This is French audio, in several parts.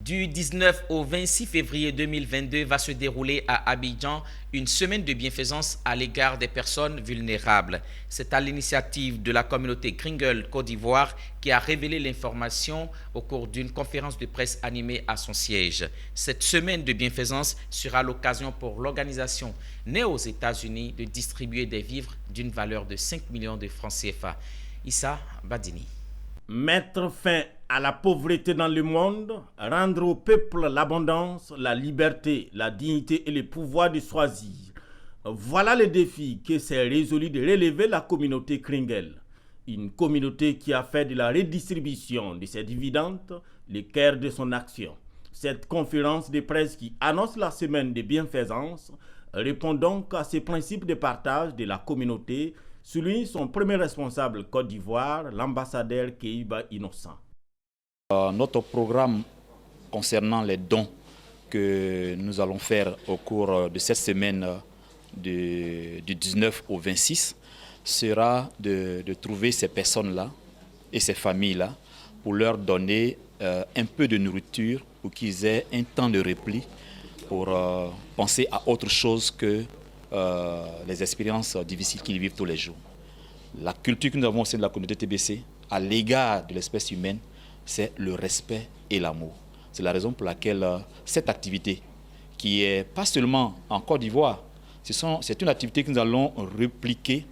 Du 19 au 26 février 2022 va se dérouler à Abidjan une semaine de bienfaisance à l'égard des personnes vulnérables. C'est à l'initiative de la communauté Kringle Côte d'Ivoire qui a révélé l'information au cours d'une conférence de presse animée à son siège. Cette semaine de bienfaisance sera l'occasion pour l'organisation née aux États-Unis de distribuer des vivres d'une valeur de 5 millions de francs CFA. Issa Badini. Mettre fin à la pauvreté dans le monde, rendre au peuple l'abondance, la liberté, la dignité et le pouvoir de choisir. Voilà le défi que s'est résolu de relever la communauté Kringle. Une communauté qui a fait de la redistribution de ses dividendes le cœur de son action. Cette conférence de presse qui annonce la semaine de bienfaisance répond donc à ces principes de partage de la communauté, souligne son premier responsable Côte d'Ivoire, l'ambassadeur Keiba Innocent. Notre programme concernant les dons que nous allons faire au cours de cette semaine du 19 au 26 sera de trouver ces personnes-là et ces familles-là pour leur donner un peu de nourriture pour qu'ils aient un temps de repli pour penser à autre chose que les expériences difficiles qu'ils vivent tous les jours. La culture que nous avons au sein de la communauté TBC à l'égard de l'espèce humaine, c'est le respect et l'amour. C'est la raison pour laquelle cette activité, qui est pas seulement en Côte d'Ivoire, c'est une activité que nous allons répliquer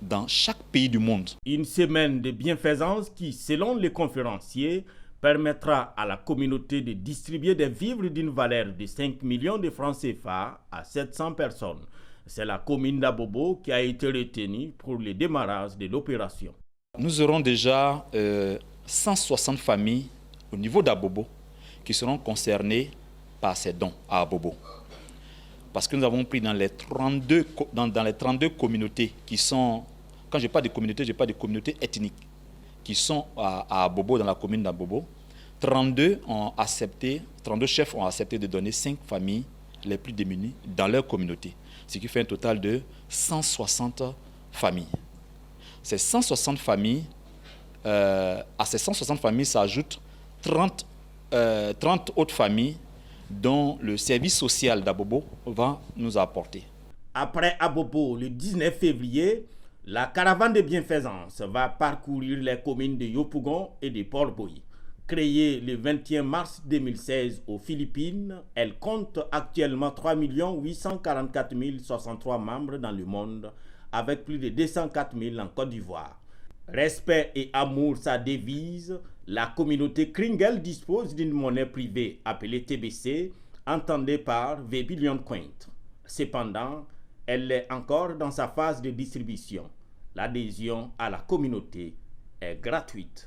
dans chaque pays du monde. Une semaine de bienfaisance qui, selon les conférenciers, permettra à la communauté de distribuer des vivres d'une valeur de 5 millions de francs CFA à 700 personnes. C'est la commune d'Abobo qui a été retenue pour le démarrage de l'opération. Nous aurons déjà 160 familles au niveau d'Abobo qui seront concernées par ces dons à Abobo. Parce que nous avons pris dans les 32 communautés qui sont, quand je parle de communautés, je parle de communautés ethniques qui sont à Abobo, dans la commune d'Abobo. 32 chefs ont accepté de donner 5 familles les plus démunies dans leur communauté. Ce qui fait un total de 160 familles. Ces 160 familles, à ces 160 familles s'ajoutent 30 autres familles dont le service social d'Abobo va nous apporter. Après Abobo, le 19 février, la caravane de bienfaisance va parcourir les communes de Yopougon et de Port-Bouilly. Créée le 21 mars 2016 aux Philippines, elle compte actuellement 3 844 063 membres dans le monde, avec plus de 204 000 en Côte d'Ivoire. Respect et amour, sa devise, la communauté Kringle dispose d'une monnaie privée appelée TBC, entendue par The Billion Coin. Cependant, elle est encore dans sa phase de distribution. L'adhésion à la communauté est gratuite.